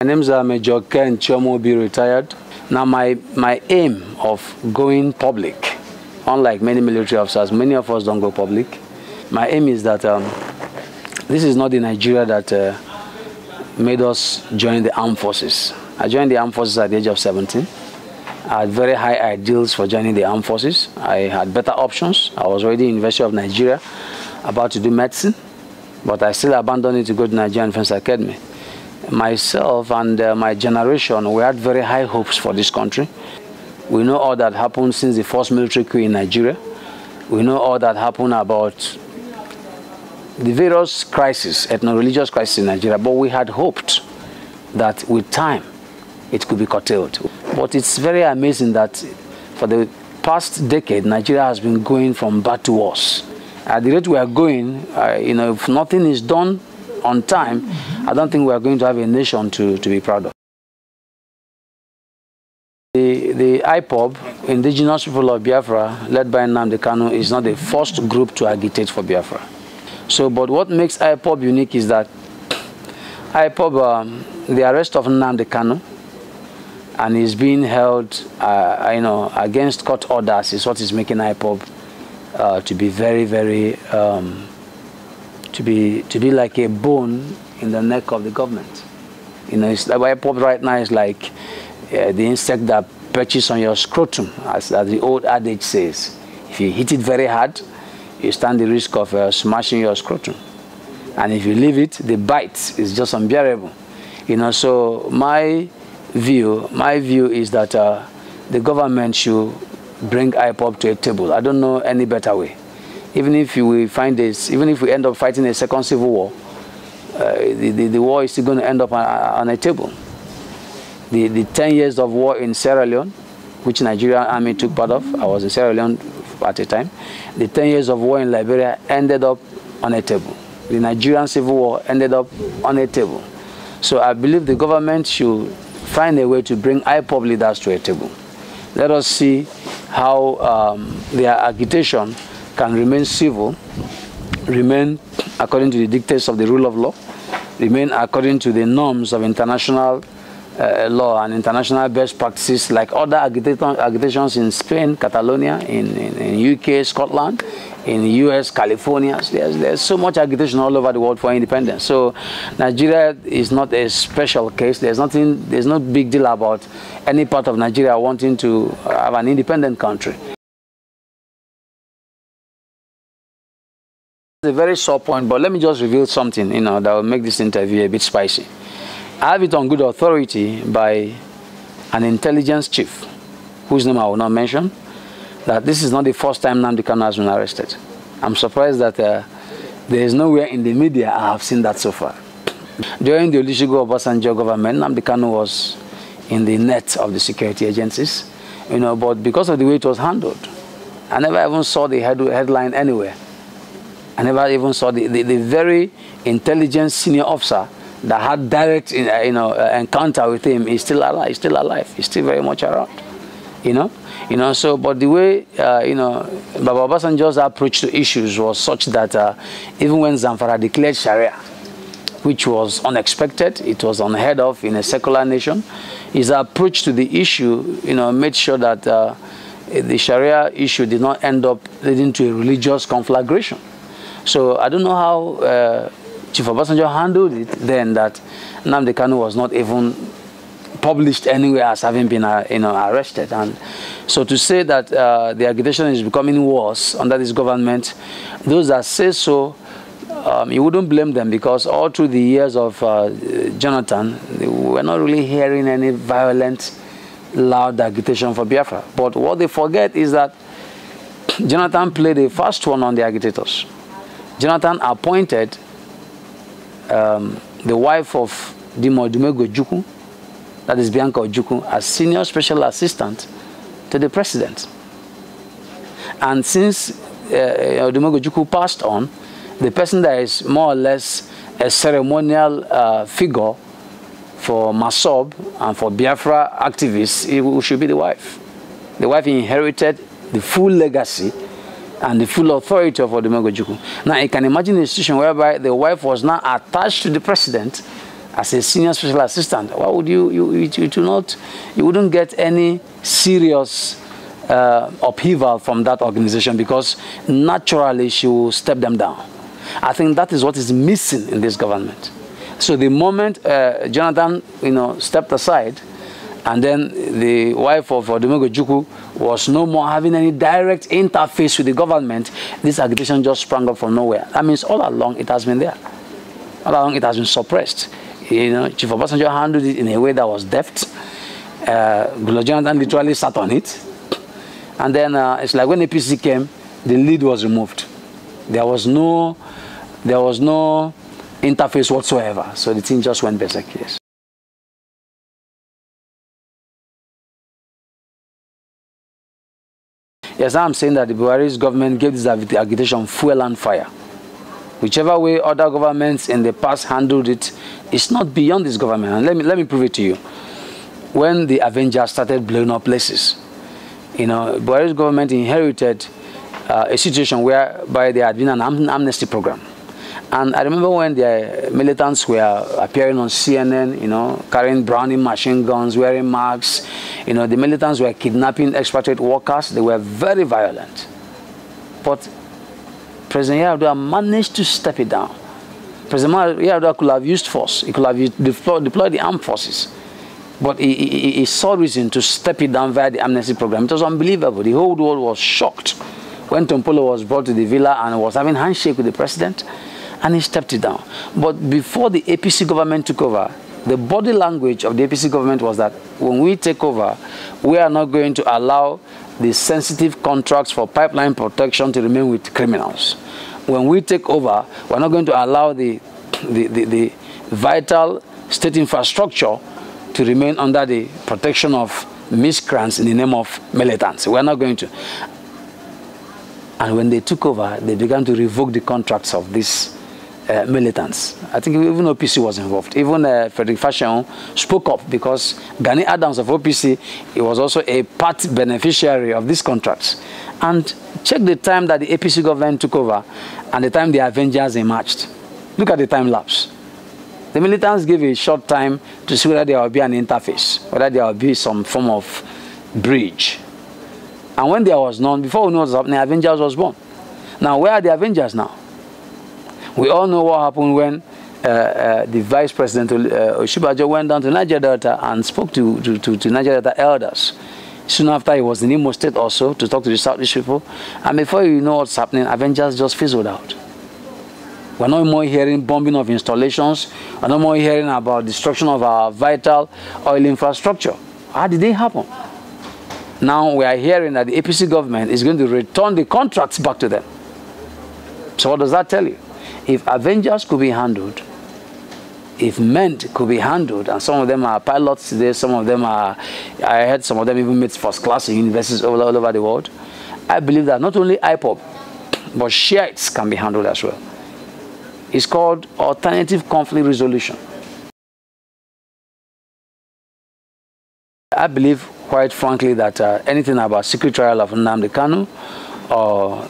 My name is Major Ken Chioma Obi, retired. Now my aim of going public, unlike many military officers, many of us don't go public. My aim is that this is not the Nigeria that made us join the armed forces. I joined the armed forces at the age of 17. I had very high ideals for joining the armed forces. I had better options. I was already in the University of Nigeria, about to do medicine, but I still abandoned it to go to Nigerian Defense Academy. Myself and my generation, we had very high hopes for this country. We know all that happened since the first military coup in Nigeria. We know all that happened about the various crises, ethno-religious crises in Nigeria, but we had hoped that with time it could be curtailed. But it's very amazing that for the past decade, Nigeria has been going from bad to worse. At the rate we are going, if nothing is done on time, I don't think we are going to have a nation to be proud of. The IPOB, Indigenous People of Biafra, led by Nnamdi Kanu, is not the first group to agitate for Biafra. So, but what makes IPOB unique is that IPOB, the arrest of Nnamdi Kanu, and he's being held, against court orders, is what is making IPOB to be very, very to be like a bone in the neck of the government. It's like IPOB right now is like the insect that perches on your scrotum, as the old adage says. If you hit it very hard, you stand the risk of smashing your scrotum. And if you leave it, the bite is just unbearable. So my view is that the government should bring IPOB to a table. I don't know any better way. Even if we end up fighting a second civil war, the war is still going to end up on a table. The 10 years of war in Sierra Leone, which Nigerian Army took part of, I was in Sierra Leone at a time. The 10 years of war in Liberia ended up on a table. The Nigerian Civil War ended up on a table. So I believe the government should find a way to bring IPOB leaders to a table. Let us see how their agitation can remain civil, remain according to the dictates of the rule of law, remain according to the norms of international law and international best practices, like other agitations in Spain, Catalonia, in UK, Scotland, in the US, California. There's so much agitation all over the world for independence. So Nigeria is not a special case. There's no big deal about any part of Nigeria wanting to have an independent country. It's a very sore point, but let me just reveal something, that will make this interview a bit spicy. I have it on good authority by an intelligence chief, whose name I will not mention, that this is not the first time Nnamdi Kanu has been arrested. I'm surprised that there is nowhere in the media I have seen that so far. During the Olusegun Obasanjo government, Nnamdi Kanu was in the net of the security agencies, but because of the way it was handled, I never even saw the headline anywhere. I never even saw the very intelligent senior officer that had direct encounter with him is still alive. He's still alive. He's still very much around. So but the way Baba Obasanjo's approach to issues was such that even when Zamfara declared Sharia, which was unexpected, it was unheard of in a secular nation, his approach to the issue made sure that the Sharia issue did not end up leading to a religious conflagration. So I don't know how Chief Obasanjo handled it then, that Nnamdi Kanu was not even published anywhere as having been arrested. And so to say that the agitation is becoming worse under this government, those that say so, you wouldn't blame them, because all through the years of Jonathan, we were not really hearing any violent, loud agitation for Biafra. But what they forget is that Jonathan played a fast one on the agitators. Jonathan appointed the wife of Dimo Odumegwu Ojukwu, that is Bianca Ojukwu, as senior special assistant to the president. And since Odumegwu Ojukwu passed on, the person that is more or less a ceremonial figure for Masob and for Biafra activists, it should be the wife. The wife inherited the full legacy and the full authority of Odumegwu Ojukwu. Now, you can imagine a situation whereby the wife was now attached to the president as a senior special assistant, why would you wouldn't get any serious upheaval from that organization, because naturally she will step them down. I think that is what is missing in this government. So the moment Jonathan, stepped aside, and then the wife of Odumego Ojukwu was no more having any direct interface with the government, this agitation just sprang up from nowhere. That means all along it has been there. All along it has been suppressed. Chief Obasanjo handled it in a way that was deft. Jonathan literally sat on it. And then it's like when APC came, the lead was removed. There was no interface whatsoever. So the thing just went berserk. Yes. Yes, I'm saying that the Buhari's government gave this agitation fuel and fire. Whichever way other governments in the past handled it, it's not beyond this government. And let me prove it to you. When the Avengers started blowing up places, Buhari's government inherited a situation whereby there had been an amnesty program. And I remember when the militants were appearing on CNN, carrying Browning machine guns, wearing masks. The militants were kidnapping expatriate workers. They were very violent. But President Yar'Adua managed to step it down. President Yar'Adua could have used force. He could have deployed the armed forces. But he saw reason to step it down via the amnesty program. It was unbelievable. The whole world was shocked when Tompolo was brought to the villa and was having a handshake with the president, and he stepped it down. But before the APC government took over, the body language of the APC government was that when we take over, we are not going to allow the sensitive contracts for pipeline protection to remain with criminals. When we take over, we're not going to allow the vital state infrastructure to remain under the protection of miscreants in the name of militants. We're not going to. And when they took over, they began to revoke the contracts of these militants. I think even OPC was involved. Even Frederick Fashion spoke up, because Gani Adams of OPC, he was also a part beneficiary of these contracts. And check the time that the APC government took over and the time the Avengers emerged. Look at the time lapse. The militants gave a short time to see whether there will be an interface, whether there will be some form of bridge. And when there was none, before we know what was happening, Avengers was born. Now, where are the Avengers now? We all know what happened when the Vice President Oshibajo went down to Niger Delta and spoke to Niger Delta elders. Soon after, he was in Imo State also to talk to the Southeast people. And before you know what's happening, Avengers just fizzled out. We're no more hearing bombing of installations. We're no more hearing about destruction of our vital oil infrastructure. How did it happen? Now we are hearing that the APC government is going to return the contracts back to them. So what does that tell you? If Avengers could be handled, if MENT could be handled, and some of them are pilots today, some of them are, I heard some of them even made first class in universities all over the world, I believe that not only IPOB, but Shiites can be handled as well. It's called alternative conflict resolution. I believe, quite frankly, that anything about secret trial of Nnamdi Kanu or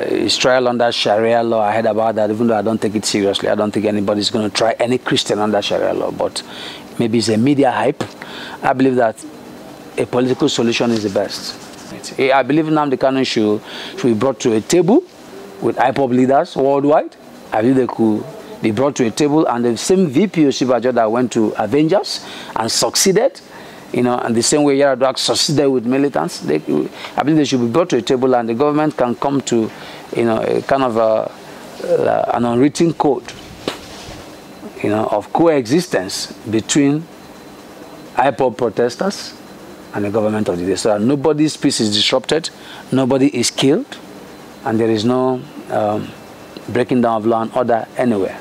his trial under Sharia law, I heard about that, even though I don't take it seriously. I don't think anybody's going to try any Christian under Sharia law, but maybe it's a media hype. I believe that a political solution is the best. I believe Nnamdi Kanu should be brought to a table with IPOB leaders worldwide. I believe they could be brought to a table, and the same VP Oshibajo that went to Avengers and succeeded, and the same way Yar'Adua succeeded with militants, I believe they should be brought to a table, and the government can come to, a kind of an unwritten code, of coexistence between IPOB protesters and the government of the day, so that nobody's peace is disrupted, nobody is killed, and there is no breaking down of law and order anywhere.